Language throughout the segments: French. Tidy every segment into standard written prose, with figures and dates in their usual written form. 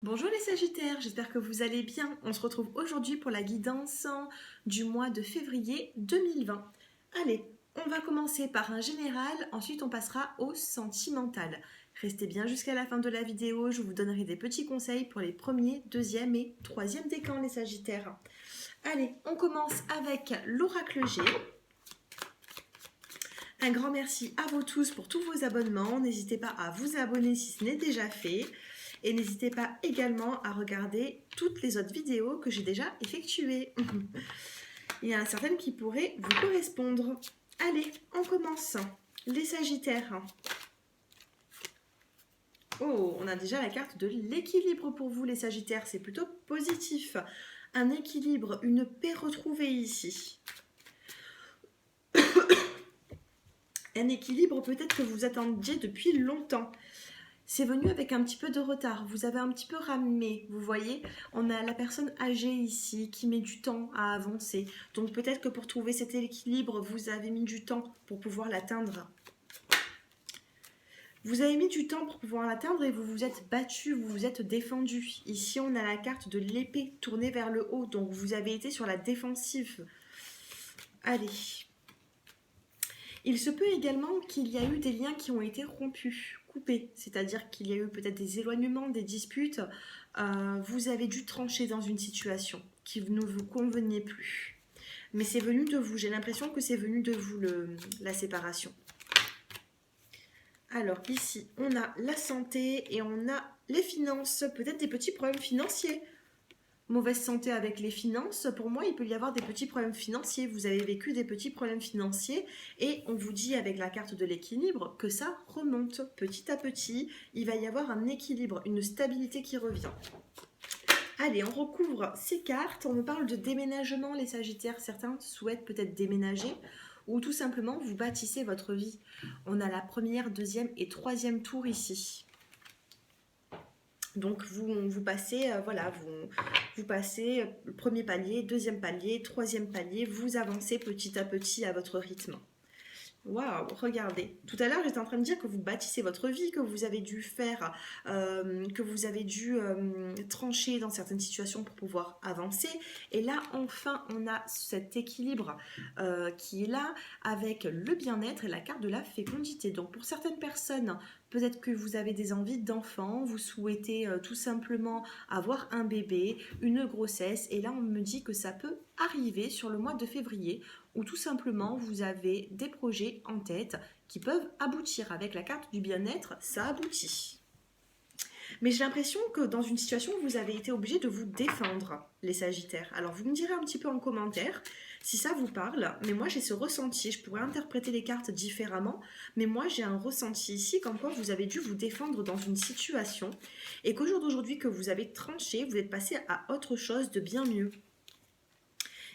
Bonjour les Sagittaires, j'espère que vous allez bien. On se retrouve aujourd'hui pour la guidance du mois de février 2020. Allez, on va commencer par un général, ensuite on passera au sentimental. Restez bien jusqu'à la fin de la vidéo, je vous donnerai des petits conseils pour les premiers, deuxième et troisième décans les Sagittaires. Allez, on commence avec l'oracle G. Un grand merci à vous tous pour tous vos abonnements. N'hésitez pas à vous abonner si ce n'est déjà fait. Et n'hésitez pas également à regarder toutes les autres vidéos que j'ai déjà effectuées. Il y en a certaines qui pourraient vous correspondre. Allez, on commence. Les Sagittaires. Oh, on a déjà la carte de l'équilibre pour vous les Sagittaires. C'est plutôt positif. Un équilibre, une paix retrouvée ici. Un équilibre peut-être que vous attendiez depuis longtemps. C'est venu avec un petit peu de retard, vous avez un petit peu ramé, vous voyez. On a la personne âgée ici qui met du temps à avancer. Donc peut-être que pour trouver cet équilibre, vous avez mis du temps pour pouvoir l'atteindre. Vous avez mis du temps pour pouvoir l'atteindre et vous vous êtes battu, vous vous êtes défendu. Ici, on a la carte de l'épée tournée vers le haut, donc vous avez été sur la défensive. Allez. Il se peut également qu'il y a eu des liens qui ont été rompus, coupés, c'est-à-dire qu'il y a eu peut-être des éloignements, des disputes. Vous avez dû trancher dans une situation qui ne vous convenait plus. Mais c'est venu de vous, j'ai l'impression que c'est venu de vous la séparation. Alors ici, on a la santé et on a les finances, peut-être des petits problèmes financiers. Mauvaise santé avec les finances, pour moi, il peut y avoir des petits problèmes financiers. Vous avez vécu des petits problèmes financiers et on vous dit avec la carte de l'équilibre que ça remonte petit à petit. Il va y avoir un équilibre, une stabilité qui revient. Allez, on recouvre ces cartes. On me parle de déménagement, les Sagittaires. Certains souhaitent peut-être déménager ou tout simplement vous bâtissez votre vie. On a la première, deuxième et troisième tour ici. Donc vous passez, voilà, vous passez le premier palier, deuxième palier, troisième palier, vous avancez petit à petit à votre rythme. Waouh, regardez. Tout à l'heure, j'étais en train de dire que vous bâtissez votre vie, que vous avez dû faire, que vous avez dû trancher dans certaines situations pour pouvoir avancer. Et là, enfin, on a cet équilibre qui est là avec le bien-être et la carte de la fécondité. Donc, pour certaines personnes, peut-être que vous avez des envies d'enfant, vous souhaitez tout simplement avoir un bébé, une grossesse. Et là, on me dit que ça peut arriver sur le mois de février ou tout simplement vous avez des projets en tête qui peuvent aboutir. Avec la carte du bien-être, ça aboutit. Mais j'ai l'impression que dans une situation, vous avez été obligé de vous défendre, les Sagittaires. Alors vous me direz un petit peu en commentaire si ça vous parle, mais moi j'ai ce ressenti, je pourrais interpréter les cartes différemment, mais moi j'ai un ressenti ici comme quoi vous avez dû vous défendre dans une situation et qu'au jour d'aujourd'hui que vous avez tranché, vous êtes passé à autre chose de bien mieux.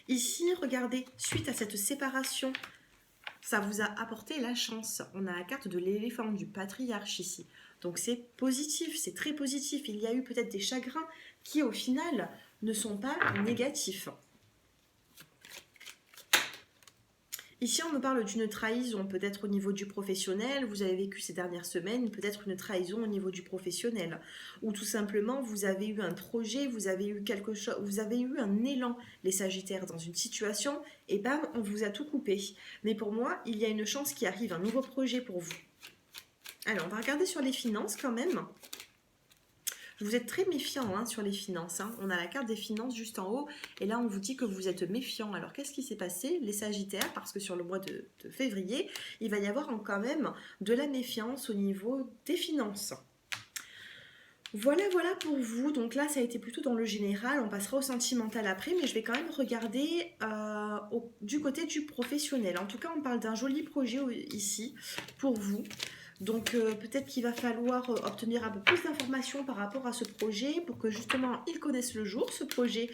Ici, regardez, suite à cette séparation, ça vous a apporté la chance. On a la carte de l'éléphant, du patriarche ici. Donc c'est positif, c'est très positif. Il y a eu peut-être des chagrins qui, au final, ne sont pas négatifs. Ici, on me parle d'une trahison, peut-être au niveau du professionnel. Vous avez vécu ces dernières semaines, peut-être une trahison au niveau du professionnel. Ou tout simplement, vous avez eu un projet, vous avez eu quelque chose, vous avez eu un élan, les Sagittaires, dans une situation, et bam, on vous a tout coupé. Mais pour moi, il y a une chance qui arrive, un nouveau projet pour vous. Alors, on va regarder sur les finances quand même. Vous êtes très méfiant sur les finances. On a la carte des finances juste en haut. Et là, on vous dit que vous êtes méfiant. Alors, qu'est-ce qui s'est passé, les Sagittaires? Parce que sur le mois de février, il va y avoir quand même de la méfiance au niveau des finances. Voilà pour vous. Donc là, ça a été plutôt dans le général. On passera au sentimental après. Mais je vais quand même regarder du côté du professionnel. En tout cas, on parle d'un joli projet ici pour vous. Donc peut-être qu'il va falloir obtenir un peu plus d'informations par rapport à ce projet pour que justement ils connaissent le jour, ce projet.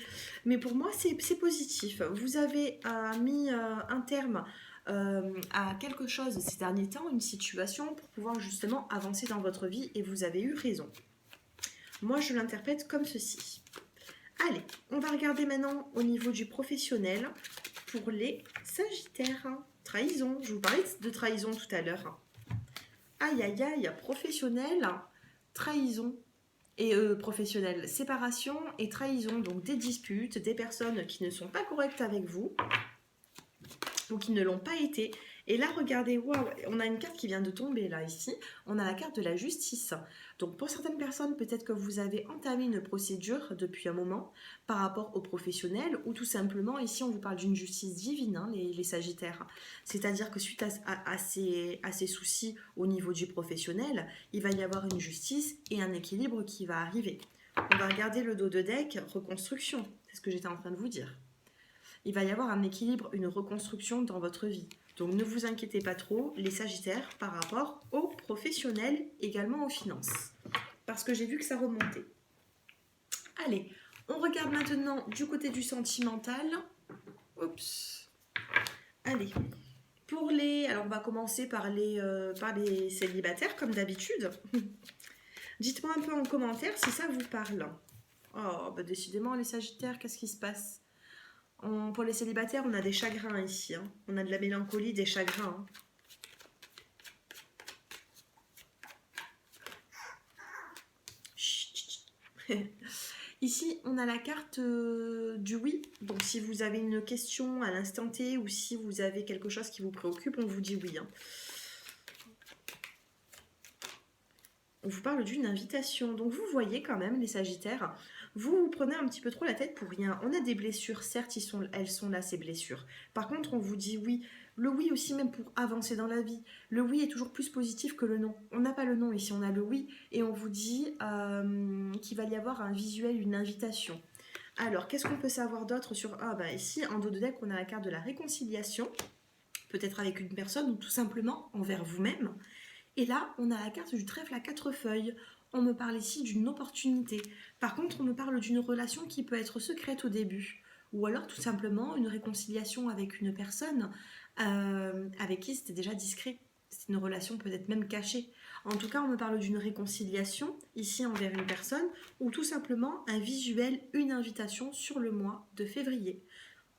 Mais pour moi, c'est positif. Vous avez mis un terme à quelque chose ces derniers temps, une situation pour pouvoir justement avancer dans votre vie et vous avez eu raison. Moi, je l'interprète comme ceci. Allez, on va regarder maintenant au niveau du professionnel pour les Sagittaires. Trahison, je vous parlais de trahison tout à l'heure. Aïe, aïe, aïe, professionnel, trahison. et professionnelle. Séparation et trahison, donc des disputes, des personnes qui ne sont pas correctes avec vous ou qui ne l'ont pas été. Et là, regardez, waouh, on a une carte qui vient de tomber là, ici. On a la carte de la justice. Donc pour certaines personnes, peut-être que vous avez entamé une procédure depuis un moment par rapport aux professionnels ou tout simplement, ici, on vous parle d'une justice divine, hein, les Sagittaires. C'est-à-dire que suite à ces soucis au niveau du professionnel, il va y avoir une justice et un équilibre qui va arriver. On va regarder le dos de deck, reconstruction. C'est ce que j'étais en train de vous dire. Il va y avoir un équilibre, une reconstruction dans votre vie. Donc ne vous inquiétez pas trop, les Sagittaires, par rapport aux professionnels, également aux finances. Parce que j'ai vu que ça remontait. Allez, on regarde maintenant du côté du sentimental. Oups. Allez, pour les... Alors on va commencer par les célibataires, comme d'habitude. Dites-moi un peu en commentaire si ça vous parle. Oh, bah décidément, les Sagittaires, qu'est-ce qui se passe? Pour les célibataires, on a des chagrins ici. Hein. On a de la mélancolie, des chagrins. Hein. Ici, on a la carte du oui. Donc, si vous avez une question à l'instant T ou si vous avez quelque chose qui vous préoccupe, on vous dit oui. Hein. On vous parle d'une invitation. Donc, vous voyez quand même, les Sagittaires, vous prenez un petit peu trop la tête pour rien. On a des blessures, certes, elles sont là, ces blessures. Par contre, on vous dit oui. Le oui aussi, même pour avancer dans la vie. Le oui est toujours plus positif que le non. On n'a pas le non ici, on a le oui. Et on vous dit qu'il va y avoir un visuel, une invitation. Alors, qu'est-ce qu'on peut savoir d'autre sur... Ah, bah ici, en dos de deck, on a la carte de la réconciliation. Peut-être avec une personne ou tout simplement envers vous-même. Et là, on a la carte du trèfle à 4 feuilles. On me parle ici d'une opportunité. Par contre, on me parle d'une relation qui peut être secrète au début. Ou alors, tout simplement, une réconciliation avec une personne avec qui c'était déjà discret. C'est une relation peut-être même cachée. En tout cas, on me parle d'une réconciliation, ici envers une personne, ou tout simplement un visuel, une invitation sur le mois de février.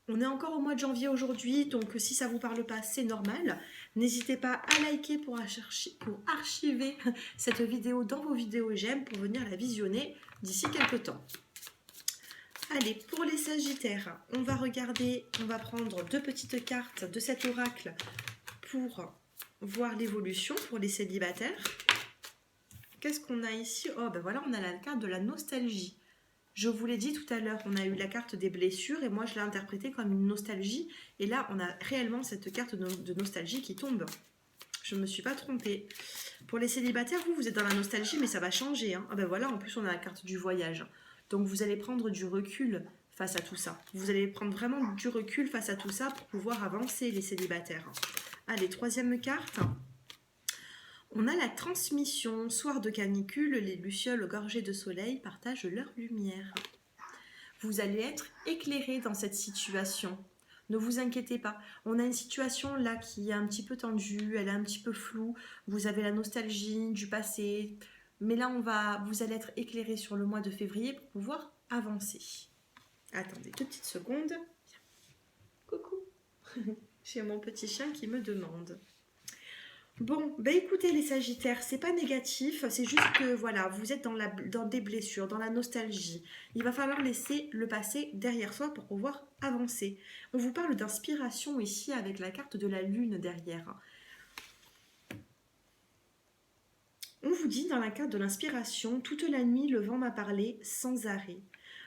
On est encore au mois de janvier aujourd'hui, donc si ça ne vous parle pas, c'est normal. N'hésitez pas à liker pour archiver cette vidéo dans vos vidéos j'aime pour venir la visionner d'ici quelques temps. Allez, pour les Sagittaires, on va regarder, on va prendre 2 petites cartes de cet oracle pour voir l'évolution pour les célibataires. Qu'est-ce qu'on a ici? Oh, ben voilà, on a la carte de la nostalgie. Je vous l'ai dit tout à l'heure, on a eu la carte des blessures et moi je l'ai interprétée comme une nostalgie. Et là, on a réellement cette carte de nostalgie qui tombe. Je ne me suis pas trompée. Pour les célibataires, vous êtes dans la nostalgie, mais ça va changer. Hein. Ah ben voilà, en plus on a la carte du voyage. Donc vous allez prendre du recul face à tout ça. Vous allez prendre vraiment du recul face à tout ça pour pouvoir avancer, les célibataires. Allez, 3e carte. On a la transmission. Soir de canicule, les lucioles gorgées de soleil partagent leur lumière. Vous allez être éclairé dans cette situation. Ne vous inquiétez pas. On a une situation là qui est un petit peu tendue, elle est un petit peu floue. Vous avez la nostalgie du passé. Mais là, vous allez être éclairé sur le mois de février pour pouvoir avancer. Attendez 2 petites secondes. Coucou. J'ai mon petit chien qui me demande. Bon, bah écoutez les Sagittaires, c'est pas négatif, c'est juste que voilà, vous êtes dans des blessures, dans la nostalgie. Il va falloir laisser le passé derrière soi pour pouvoir avancer. On vous parle d'inspiration ici avec la carte de la lune derrière. On vous dit dans la carte de l'inspiration, toute la nuit le vent m'a parlé sans arrêt.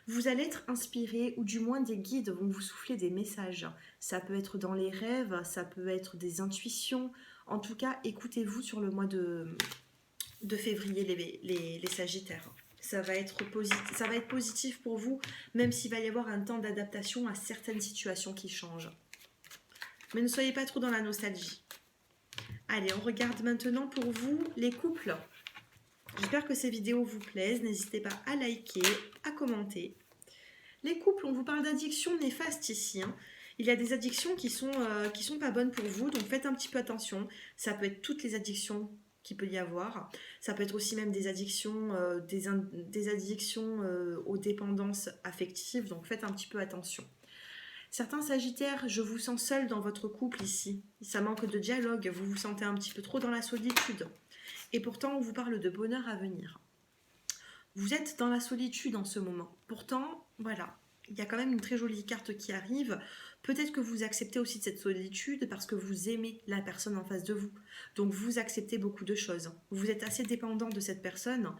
Vous allez être inspiré ou du moins des guides vont vous souffler des messages. Ça peut être dans les rêves, ça peut être des intuitions. En tout cas, écoutez-vous sur le mois de février, les Sagittaires. Ça va être positif pour vous, même s'il va y avoir un temps d'adaptation à certaines situations qui changent. Mais ne soyez pas trop dans la nostalgie. Allez, on regarde maintenant pour vous les couples. J'espère que ces vidéos vous plaisent. N'hésitez pas à liker, à commenter. Les couples, on vous parle d'addictions néfastes ici. Hein. Il y a des addictions qui sont pas bonnes pour vous, donc faites un petit peu attention. Ça peut être toutes les addictions qu'il peut y avoir. Ça peut être aussi même des addictions, des addictions aux dépendances affectives, donc faites un petit peu attention. Certains Sagittaires, je vous sens seul dans votre couple ici. Ça manque de dialogue, vous vous sentez un petit peu trop dans la solitude. Et pourtant, on vous parle de bonheur à venir. Vous êtes dans la solitude en ce moment. Pourtant, voilà, il y a quand même une très jolie carte qui arrive. Peut-être que vous acceptez aussi de cette solitude parce que vous aimez la personne en face de vous. Donc vous acceptez beaucoup de choses. Vous êtes assez dépendant de cette personne.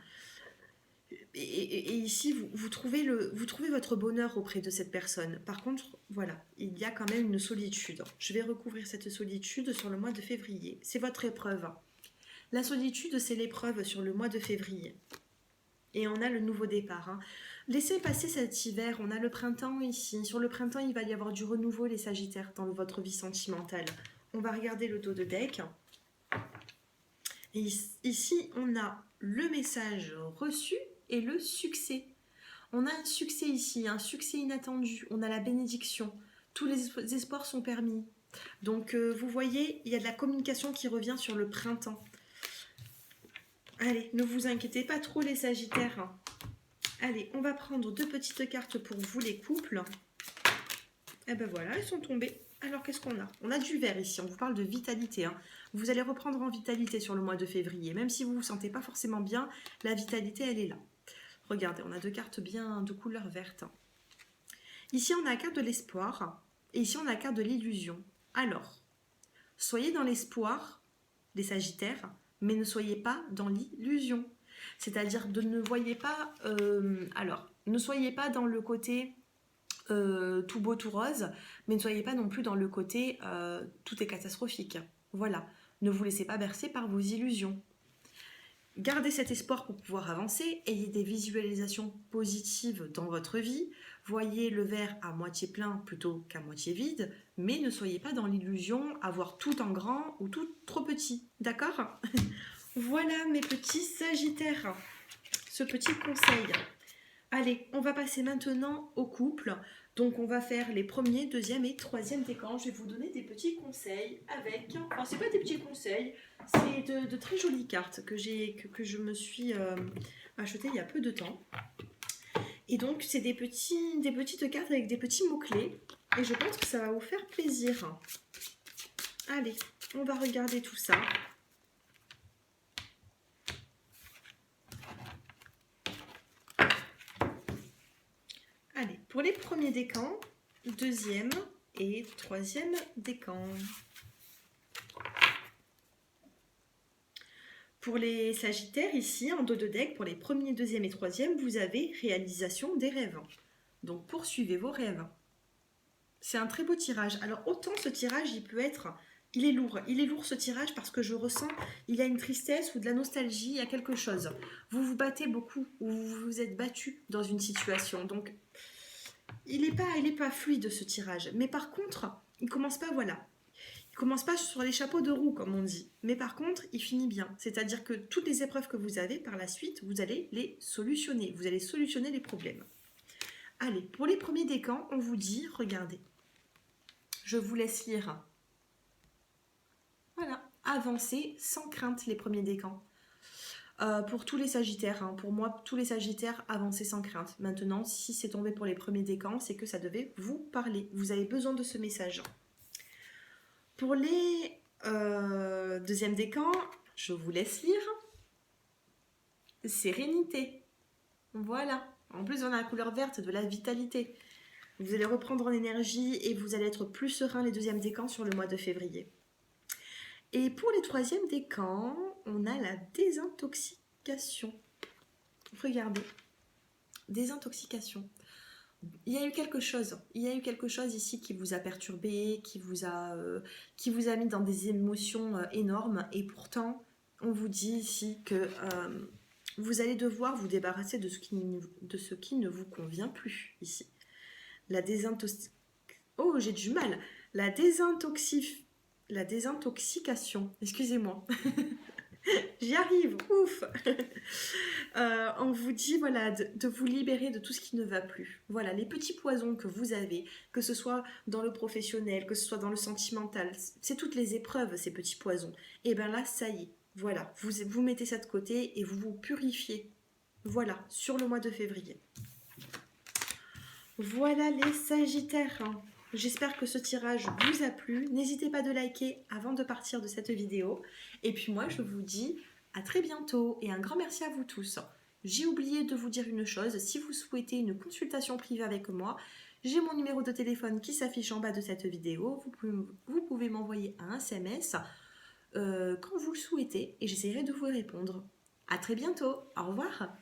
Et ici, vous trouvez vous trouvez votre bonheur auprès de cette personne. Par contre, voilà, il y a quand même une solitude. Je vais recouvrir cette solitude sur le mois de février. C'est votre épreuve. La solitude, c'est l'épreuve sur le mois de février. Et on a le nouveau départ. Hein. Laissez passer cet hiver, on a le printemps ici. Sur le printemps, il va y avoir du renouveau, les Sagittaires, dans votre vie sentimentale. On va regarder le dos de deck. Et ici, on a le message reçu et le succès. On a un succès ici, un succès inattendu. On a la bénédiction. Tous les espoirs sont permis. Donc, vous voyez, il y a de la communication qui revient sur le printemps. Allez, ne vous inquiétez pas trop les Sagittaires. Allez, on va prendre 2 petites cartes pour vous les couples. Et ben voilà, elles sont tombées. Alors qu'est-ce qu'on a? On a du vert ici, on vous parle de vitalité. Hein. Vous allez reprendre en vitalité sur le mois de février. Même si vous ne vous sentez pas forcément bien, la vitalité, elle est là. Regardez, on a 2 cartes bien de couleur verte. Ici, on a la carte de l'espoir. Et ici, on a la carte de l'illusion. Alors, soyez dans l'espoir des Sagittaires, mais ne soyez pas dans l'illusion. C'est-à-dire ne voyez pas... ne soyez pas dans le côté tout beau, tout rose, mais ne soyez pas non plus dans le côté tout est catastrophique. Voilà, ne vous laissez pas bercer par vos illusions. Gardez cet espoir pour pouvoir avancer, ayez des visualisations positives dans votre vie, voyez le verre à moitié plein plutôt qu'à moitié vide, mais ne soyez pas dans l'illusion à voir tout en grand ou tout trop petit, d'accord? Voilà mes petits Sagittaires, ce petit conseil. Allez, on va passer maintenant au couple. Donc on va faire les premiers, deuxième et troisième décans. Je vais vous donner des petits conseils avec... Enfin, c'est pas des petits conseils, c'est de très jolies cartes que je me suis achetées il y a peu de temps. Et donc c'est des petites cartes avec des petits mots-clés. Et je pense que ça va vous faire plaisir. Allez, on va regarder tout ça. Allez, pour les premiers décans, deuxième et troisième décan. Pour les Sagittaires, ici, en dos de deck, pour les premiers, deuxième et troisième, vous avez réalisation des rêves. Donc, poursuivez vos rêves. C'est un très beau tirage. Alors, autant ce tirage, il est lourd. Il est lourd ce tirage parce que je ressens, il y a une tristesse ou de la nostalgie, il y a quelque chose. Vous vous battez beaucoup ou vous vous êtes battu dans une situation. Donc, il n'est pas fluide ce tirage. Mais par contre, il commence pas, voilà. Il commence pas sur les chapeaux de roue, comme on dit. Mais par contre, il finit bien. C'est-à-dire que toutes les épreuves que vous avez par la suite, vous allez les solutionner. Vous allez solutionner les problèmes. Allez, pour les premiers décans, on vous dit, regardez. Je vous laisse lire. Voilà, avancez sans crainte les premiers décans. Pour tous les Sagittaires, hein, pour moi, tous les Sagittaires, avancez sans crainte. Maintenant, si c'est tombé pour les premiers décans, c'est que ça devait vous parler. Vous avez besoin de ce message. Pour les deuxième décan, je vous laisse lire. Sérénité. Voilà. En plus, on a la couleur verte de la vitalité. Vous allez reprendre en énergie et vous allez être plus serein les deuxièmes décans sur le mois de février. Et pour les troisièmes décans, on a la désintoxication. Regardez. Désintoxication. Il y a eu quelque chose ici qui vous a perturbé, qui vous a mis dans des émotions énormes. Et pourtant, on vous dit ici que vous allez devoir vous débarrasser de ce qui ne vous convient plus ici. La désintoxication. Oh, j'ai du mal. La désintoxication. Excusez-moi. J'y arrive, ouf. On vous dit voilà, de vous libérer de tout ce qui ne va plus. Voilà, les petits poisons que vous avez, que ce soit dans le professionnel, que ce soit dans le sentimental, c'est toutes les épreuves, ces petits poisons. Et bien là, ça y est, voilà, vous mettez ça de côté et vous vous purifiez. Voilà, sur le mois de février. Voilà les Sagittaires. J'espère que ce tirage vous a plu. N'hésitez pas de liker avant de partir de cette vidéo. Et puis moi, je vous dis à très bientôt et un grand merci à vous tous. J'ai oublié de vous dire une chose, si vous souhaitez une consultation privée avec moi, j'ai mon numéro de téléphone qui s'affiche en bas de cette vidéo. Vous pouvez m'envoyer un SMS quand vous le souhaitez et j'essaierai de vous répondre. À très bientôt, au revoir.